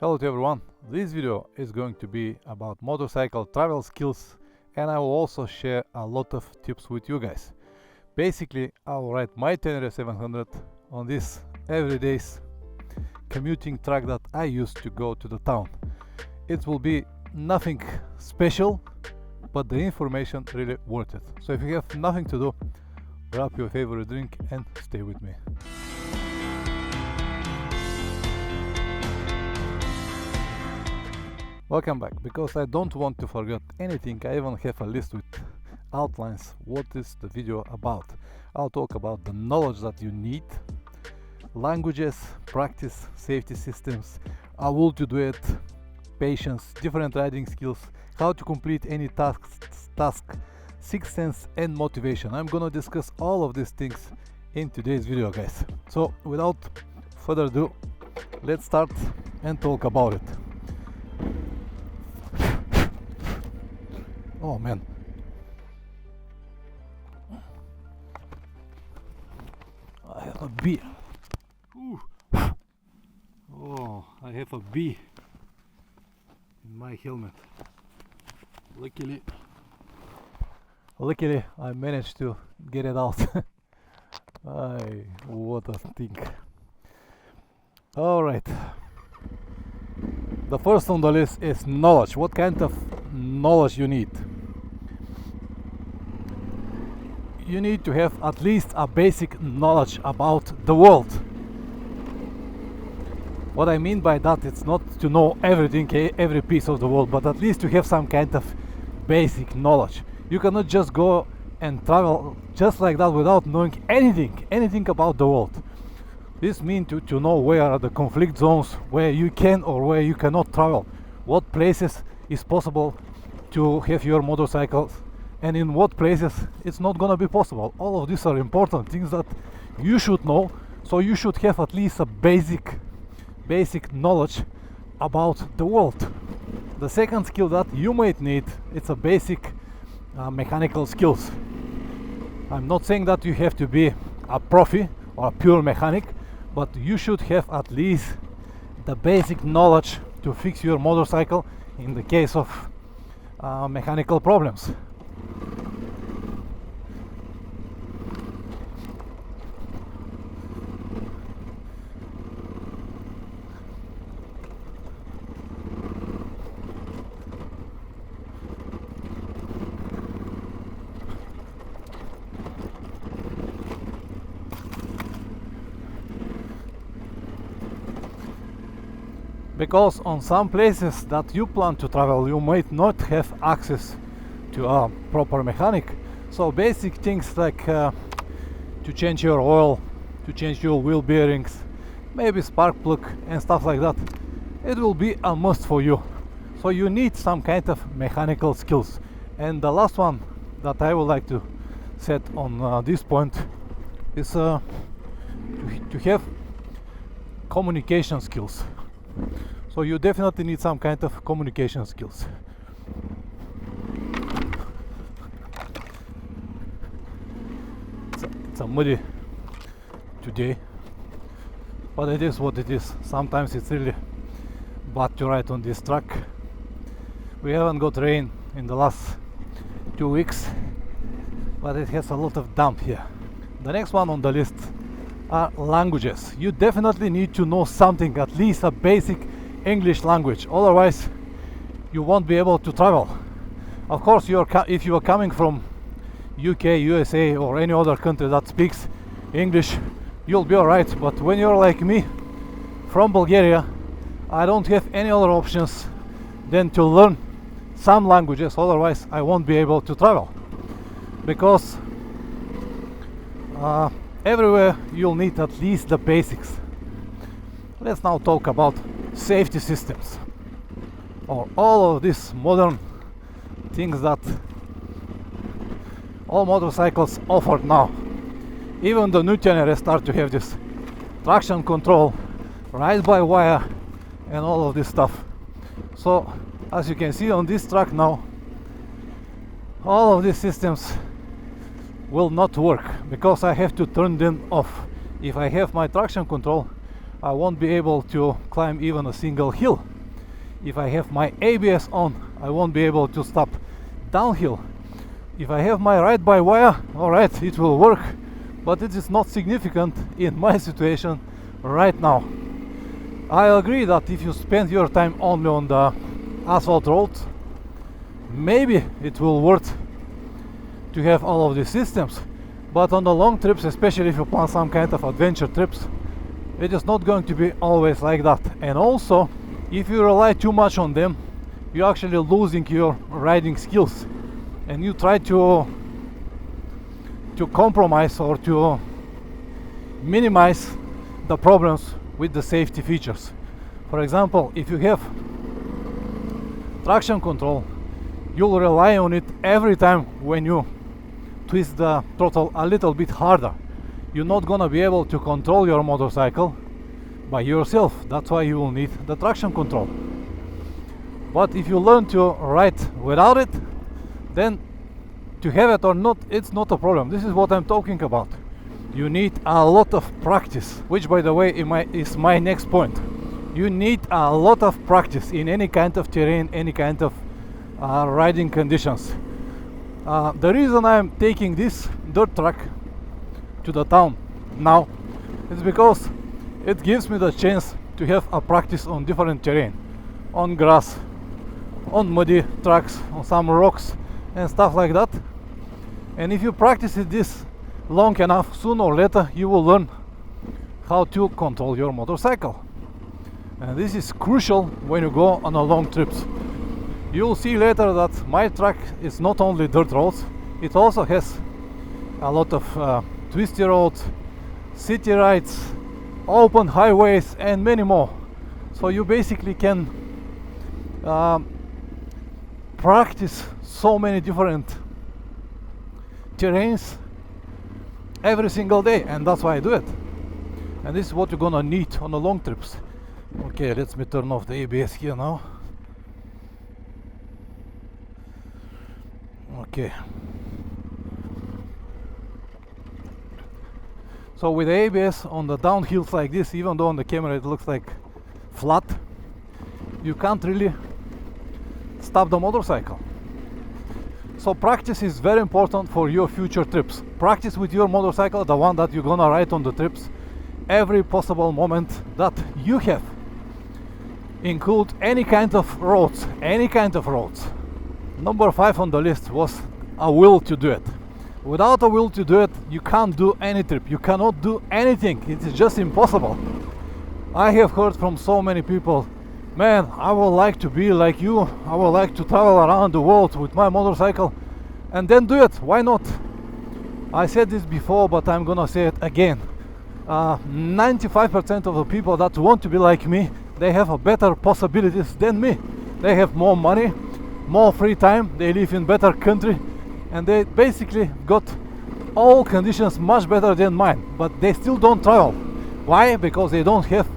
Hello to everyone. This video is going to be about motorcycle travel skills, and I will also share a lot of tips with you guys. Basically, I will ride my Tenere 700 on this everyday commuting track that I use to go to the town. It will be nothing special, but the information really worth it. So if you have nothing to do, grab your favorite drink and stay with me. Welcome back. Because I don't want to forget anything, I even have a list with outlines what is the video about. I'll talk about the knowledge that you need, languages, practice, safety systems, how will you do it, patience, different riding skills, how to complete any task, sixth sense and motivation. I'm gonna discuss all of these things in today's video, guys. So without further ado, let's start and talk about it. Oh man. I have a bee. Ooh. Oh, I have a bee in my helmet. Luckily I managed to get it out. What a thing. Alright. The first on the list is knowledge. What kind of knowledge you need? You need to have at least a basic knowledge about the world. What I mean by that, it's not to know everything, every piece of the world, but at least to have some kind of basic knowledge. You cannot just go and travel just like that without knowing anything about the world. This means to know where are the conflict zones, where you can or where you cannot travel, what places is possible to have your motorcycles, and in what places it's not gonna be possible. All of these are important things that you should know, so you should have at least a basic knowledge about the world. The second skill that you might need, it's a basic mechanical skills. I'm not saying that you have to be a profi or a pure mechanic, but you should have at least the basic knowledge to fix your motorcycle in the case of mechanical problems. Because on some places that you plan to travel, you might not have access to a proper mechanic. So basic things like to change your oil, to change your wheel bearings, maybe spark plug and stuff like that, it will be a must for you. So you need some kind of mechanical skills. And the last one that I would like to set on this point is to have communication skills. So you definitely need some kind of communication skills. It's a muddy today, but it is what it is. Sometimes it's really bad to ride on this track. We haven't got rain in the last 2 weeks, but it has a lot of damp here. The next one on the list are languages. You definitely need to know something, at least a basic English language, otherwise you won't be able to travel. Of course, if you are coming from UK, USA or any other country that speaks English, you'll be alright, but when you're like me from Bulgaria, I don't have any other options than to learn some languages, otherwise I won't be able to travel, because everywhere you'll need at least the basics. Let's now talk about safety systems, or all of these modern things that all motorcycles offer now. Even the new Tenere start to have this traction control, ride-by-wire and all of this stuff. So as you can see on this track now, all of these systems will not work because I have to turn them off. If I have my traction control, I won't be able to climb even a single hill. If I have my ABS on, I won't be able to stop downhill. If I have my ride-by-wire, alright, it will work, but it is not significant in my situation right now. I agree that if you spend your time only on the asphalt roads, maybe it will worth to have all of these systems, but on the long trips, especially if you plan some kind of adventure trips, it is not going to be always like that. And also, if you rely too much on them, you're actually losing your riding skills, and you try to compromise or to minimize the problems with the safety features. For example, if you have traction control, you'll rely on it every time when you twist the throttle a little bit harder. You're not gonna be able to control your motorcycle by yourself. That's why you will need the traction control. But if you learn to ride without it, then to have it or not, it's not a problem. This is what I'm talking about. You need a lot of practice, which, by the way, is my next point. You need a lot of practice in any kind of terrain, any kind of riding conditions. The reason I'm taking this dirt track to the town now is because it gives me the chance to have a practice on different terrain, on grass, on muddy tracks, on some rocks and stuff like that. And if you practice this long enough, sooner or later you will learn how to control your motorcycle. And this is crucial when you go on a long trips. You'll see later that my track is not only dirt roads, it also has a lot of twisty roads, city rides, open highways and many more. So you basically can practice so many different terrains every single day, and that's why I do it. And this is what you're gonna need on the long trips. Okay, let me turn off the ABS here now. Okay. So with the ABS on the downhills like this, even though on the camera it looks like flat, you can't really stop the motorcycle. So practice is very important for your future trips. Practice with your motorcycle, the one that you're gonna ride on the trips, every possible moment that you have. Include any kind of roads, any kind of roads. Number 5 on the list was a will to do it. Without a will to do it, you can't do any trip. You cannot do anything. It is just impossible. I have heard from so many people, man, I would like to be like you. I would like to travel around the world with my motorcycle. And then do it. Why not? I said this before, but I'm gonna say it again. 95% of the people that want to be like me, they have a better possibilities than me. They have more money, more free time, they live in better country, and they basically got all conditions much better than mine, but they still don't travel. Why? Because they don't have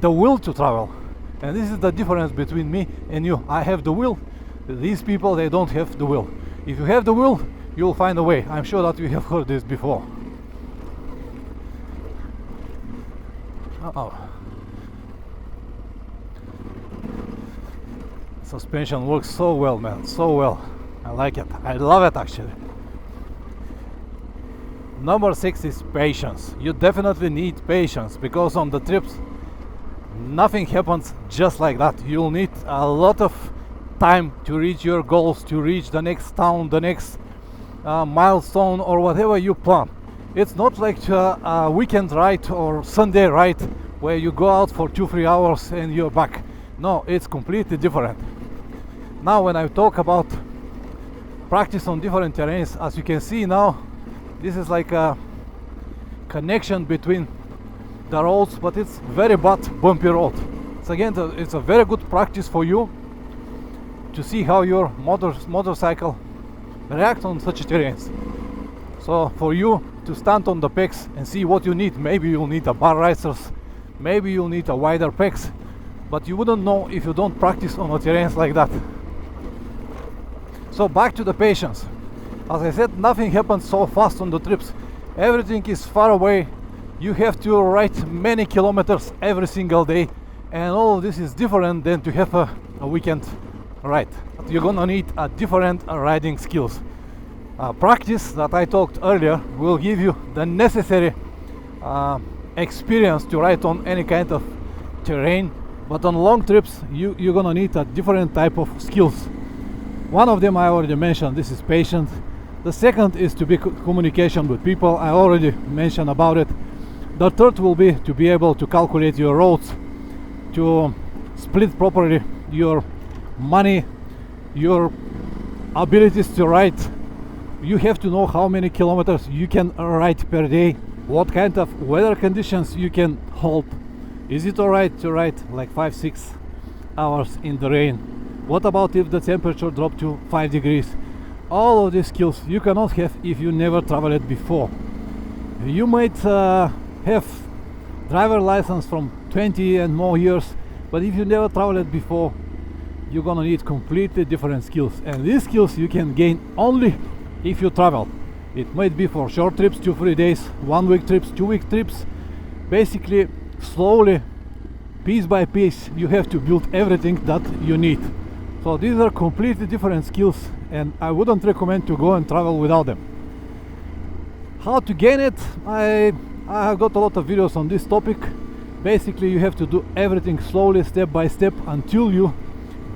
the will to travel. And this is the difference between me and you. I have the will. These people, they don't have the will. If you have the will, you'll find a way. I'm sure that you have heard this before. Uh-oh. Suspension works so well, man, so well. I like it. I love it, actually. Number 6 is patience. You definitely need patience, because on the trips nothing happens just like that. You'll need a lot of time to reach your goals, to reach the next town, the next milestone, or whatever you plan. It's not like a weekend ride or Sunday ride where you go out for 2-3 hours and you're back. No, it's completely different. Now when I talk about practice on different terrains, as you can see now, this is like a connection between the roads, but it's very bad bumpy road. So again, it's a very good practice for you to see how your motorcycle reacts on such terrains. So for you to stand on the pegs and see what you need, maybe you'll need a bar risers, maybe you'll need a wider pegs, but you wouldn't know if you don't practice on a terrains like that. So back to the patience. As I said, nothing happens so fast on the trips. Everything is far away. You have to ride many kilometers every single day, and all of this is different than to have a weekend ride. You're gonna need a different riding skills. Practice that I talked earlier will give you the necessary experience to ride on any kind of terrain, but on long trips you're gonna need a different type of skills. One of them I already mentioned, this is patience. The second is to be communication with people, I already mentioned about it. The third will be to be able to calculate your roads, to split properly your money, your abilities to ride. You have to know how many kilometers you can ride per day, what kind of weather conditions you can hold. Is it alright to ride like 5-6 hours in the rain? What about if the temperature dropped to 5 degrees? All of these skills you cannot have if you never traveled before. You might have driver license from 20 and more years, but if you never traveled before, you're gonna need completely different skills, and these skills you can gain only if you travel. It might be for short trips, 2-3 days, 1 week trips, 2 week trips. Basically, slowly, piece by piece, you have to build everything that you need. So these are completely different skills, and I wouldn't recommend to go and travel without them. How to gain it? I have got a lot of videos on this topic. Basically, you have to do everything slowly, step by step, until you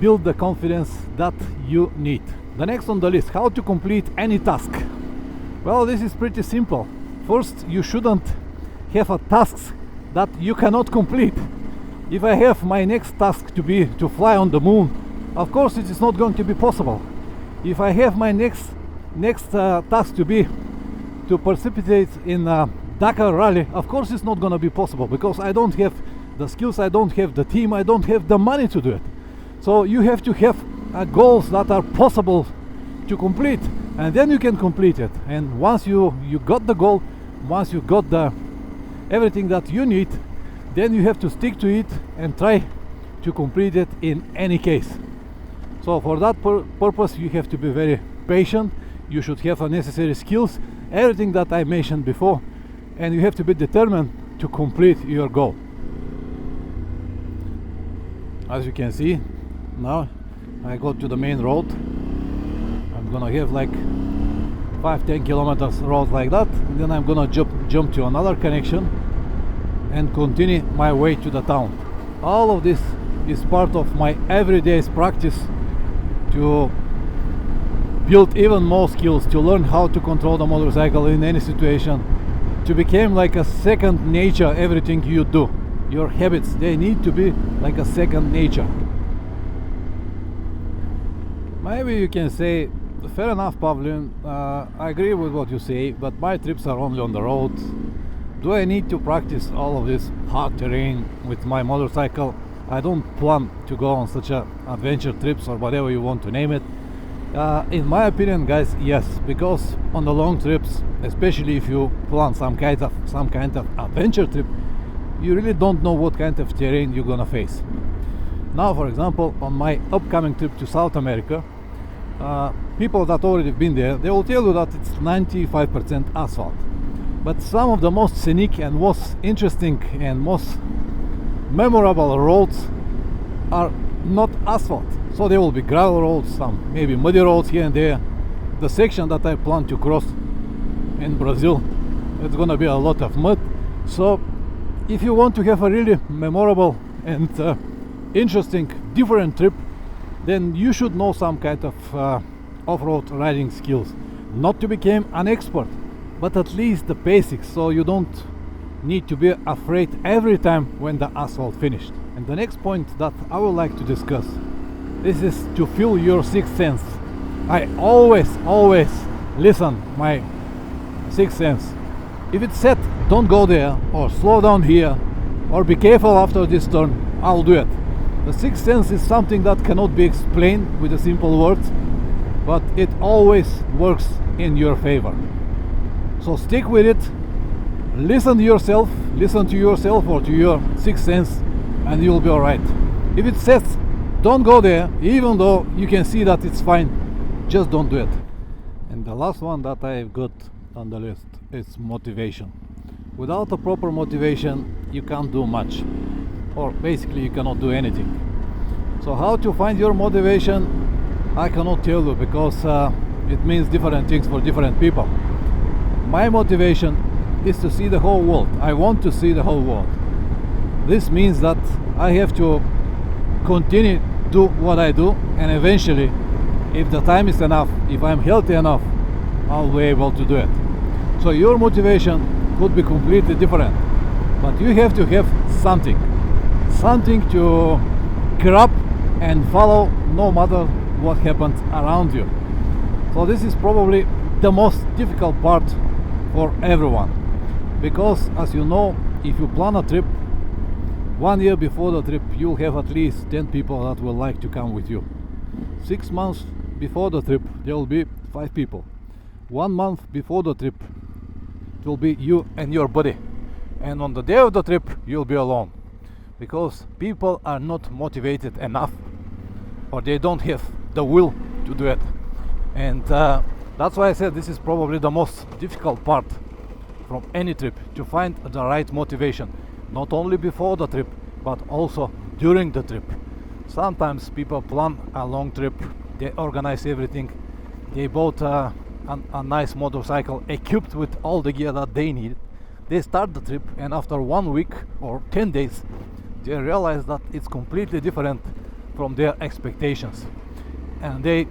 build the confidence that you need. The next on the list, how to complete any task. Well, this is pretty simple. First, you shouldn't have a task that you cannot complete. If I have my next task to be to fly on the moon, of course it is not going to be possible. If I have my next task to be to participate in Dakar Rally, of course it's not going to be possible, because I don't have the skills, I don't have the team, I don't have the money to do it. So you have to have goals that are possible to complete, and then you can complete it. And once you got the goal, once you got the everything that you need, then you have to stick to it and try to complete it in any case. So for that purpose you have to be very patient, you should have the necessary skills, everything that I mentioned before, and you have to be determined to complete your goal. As you can see, now I go to the main road. I'm gonna have like 5-10 kilometers road like that, and then I'm gonna jump to another connection and continue my way to the town. All of this is part of my everyday's practice to build even more skills, to learn how to control the motorcycle in any situation, to become like a second nature. Everything you do, your habits, they need to be like a second nature. Maybe you can say, fair enough, Pavlin, I agree with what you say, but my trips are only on the road. Do I need to practice all of this hard terrain with my motorcycle? I don't plan to go on such adventure trips or whatever you want to name it. In my opinion, guys, yes, because on the long trips, especially if you plan some kind of adventure trip, you really don't know what kind of terrain you're gonna face. Now, for example, on my upcoming trip to South America, people that already been there, they will tell you that it's 95% asphalt. But some of the most scenic and most interesting and most memorable roads are not asphalt. So there will be gravel roads, some maybe muddy roads here and there. The section that I plan to cross in Brazil, it's gonna be a lot of mud. So if you want to have a really memorable and interesting, different trip, then you should know some kind of off-road riding skills. Not to become an expert, but at least the basics, so you don't need to be afraid every time when the asphalt finished. And the next point that I would like to discuss, this is to feel your sixth sense. I always listen my sixth sense. If it said don't go there, or slow down here, or be careful after this turn, I'll do it. The sixth sense is something that cannot be explained with a simple words, but it always works in your favor. So stick with it, listen to yourself or to your sixth sense, and you'll be alright. If it says don't go there, even though you can see that it's fine, just don't do it. And the last one that I've got on the list is motivation. Without a proper motivation, you can't do much, or basically you cannot do anything. So how to find your motivation, I cannot tell you, because it means different things for different people. My motivation is to see the whole world. I want to see the whole world. This means that I have to continue do what I do, and eventually, if the time is enough, if I'm healthy enough, I'll be able to do it. So your motivation could be completely different, but you have to have something to grab and follow, no matter what happens around you. So this is probably the most difficult part for everyone, because as you know, if you plan a trip 1 year before the trip, you'll have at least 10 people that will like to come with you. 6 months before the trip, there will be 5 people. 1 month before the trip, it will be you and your buddy. And on the day of the trip, you'll be alone, because people are not motivated enough, or they don't have the will to do it. And that's why I said this is probably the most difficult part from any trip, to find the right motivation, not only before the trip but also during the trip. Sometimes people plan a long trip, they organize everything, they bought a nice motorcycle equipped with all the gear that they need. They start the trip, and after 1 week or 10 days they realize that it's completely different from their expectations, and they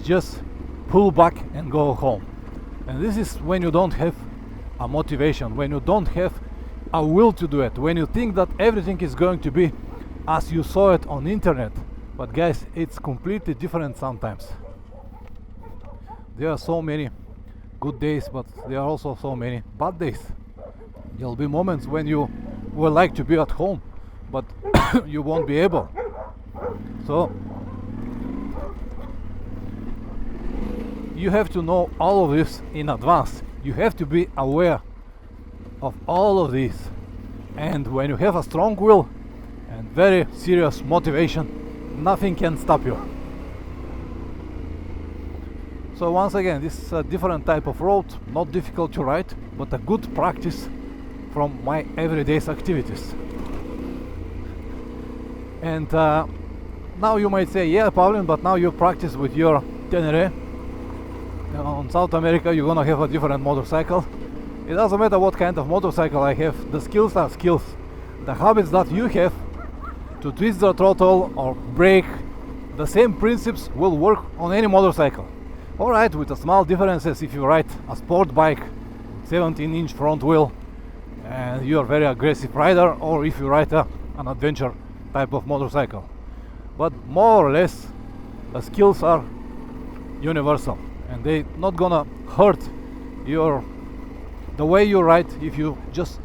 just pull back and go home. And this is when you don't have a motivation, when you don't have a will to do it, when you think that everything is going to be as you saw it on internet. But guys, it's completely different sometimes. There are so many good days, but there are also so many bad days. There'll be moments when you will like to be at home, but you won't be able. So you have to know all of this in advance. You have to be aware of all of these. And when you have a strong will and very serious motivation, nothing can stop you. So once again, this is a different type of road, not difficult to ride, but a good practice from my everyday activities. And now you might say, yeah, Pavlin, but now you practice with your Tenere. On South America you're gonna have a different motorcycle. It doesn't matter what kind of motorcycle I have, the skills are skills. The habits that you have to twist the throttle or brake, the same principles will work on any motorcycle. Alright, with the small differences if you ride a sport bike, 17-inch front wheel, and you're a very aggressive rider, or if you ride an adventure type of motorcycle. But more or less, the skills are universal, and they're not gonna hurt the way you ride if you just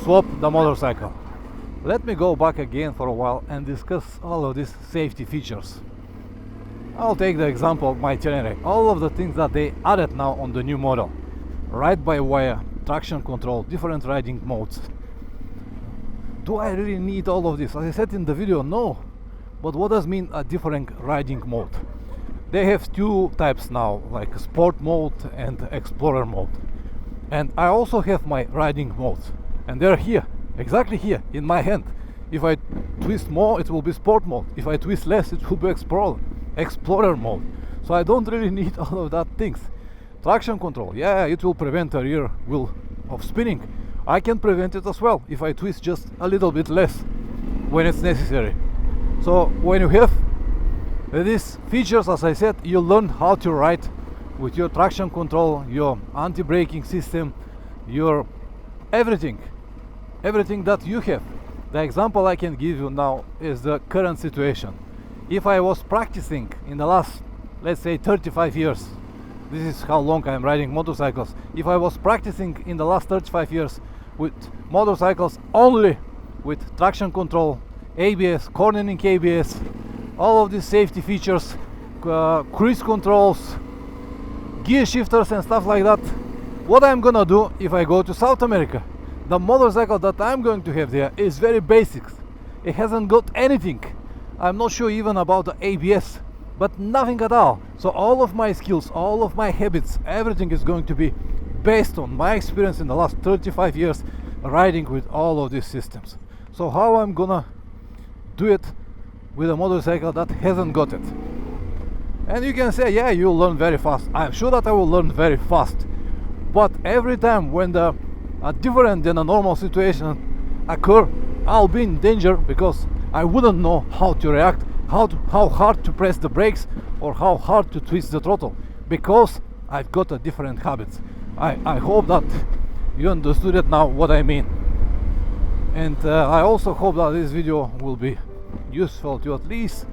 swap the motorcycle. Let me go back again for a while and discuss all of these safety features. I'll take the example of my Tenere. All of the things that they added now on the new model: ride-by-wire, traction control, different riding modes. Do I really need all of this? As I said in the video, no. But what does mean a different riding mode? They have 2 types now, like sport mode and explorer mode. And I also have my riding modes, and they're here, exactly here in my hand. If I twist more, it will be sport mode. If I twist less, it will be explorer mode. So I don't really need all of that things. Traction control, yeah, it will prevent the rear wheel of spinning. I can prevent it as well if I twist just a little bit less when it's necessary. So when you have these features, as I said, you learn how to ride with your traction control, your anti-braking system, your everything that you have. The example I can give you now is the current situation. If I was practicing in the last, let's say, 35 years, this is how long I'm riding motorcycles. If I was practicing in the last 35 years with motorcycles only with traction control, ABS, cornering ABS, all of these safety features, cruise controls, gear shifters and stuff like that, what I'm gonna do if I go to South America? The motorcycle that I'm going to have there is very basic. It hasn't got anything. I'm not sure even about the ABS, but nothing at all. So all of my skills, all of my habits, everything is going to be based on my experience in the last 35 years riding with all of these systems. So how I'm gonna do it with a motorcycle that hasn't got it? And you can say, yeah, you'll learn very fast. I'm sure that I will learn very fast, but every time when the different than a normal situation occur, I'll be in danger because I wouldn't know how to react, how hard to press the brakes or how hard to twist the throttle, because I've got a different habits. I hope that you understood it now what I mean. And I also hope that this video will be useful to at least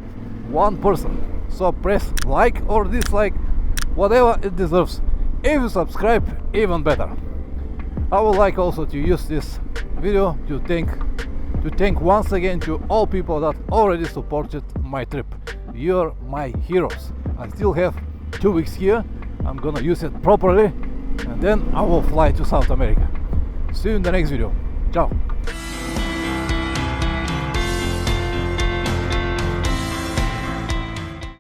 one person. So press like or dislike, whatever it deserves. If you subscribe, even better. I would like also to use this video to thank once again to all people that already supported my trip. You're my heroes. I still have 2 weeks here. I'm gonna use it properly and then I will fly to South America. See you in the next video. Ciao.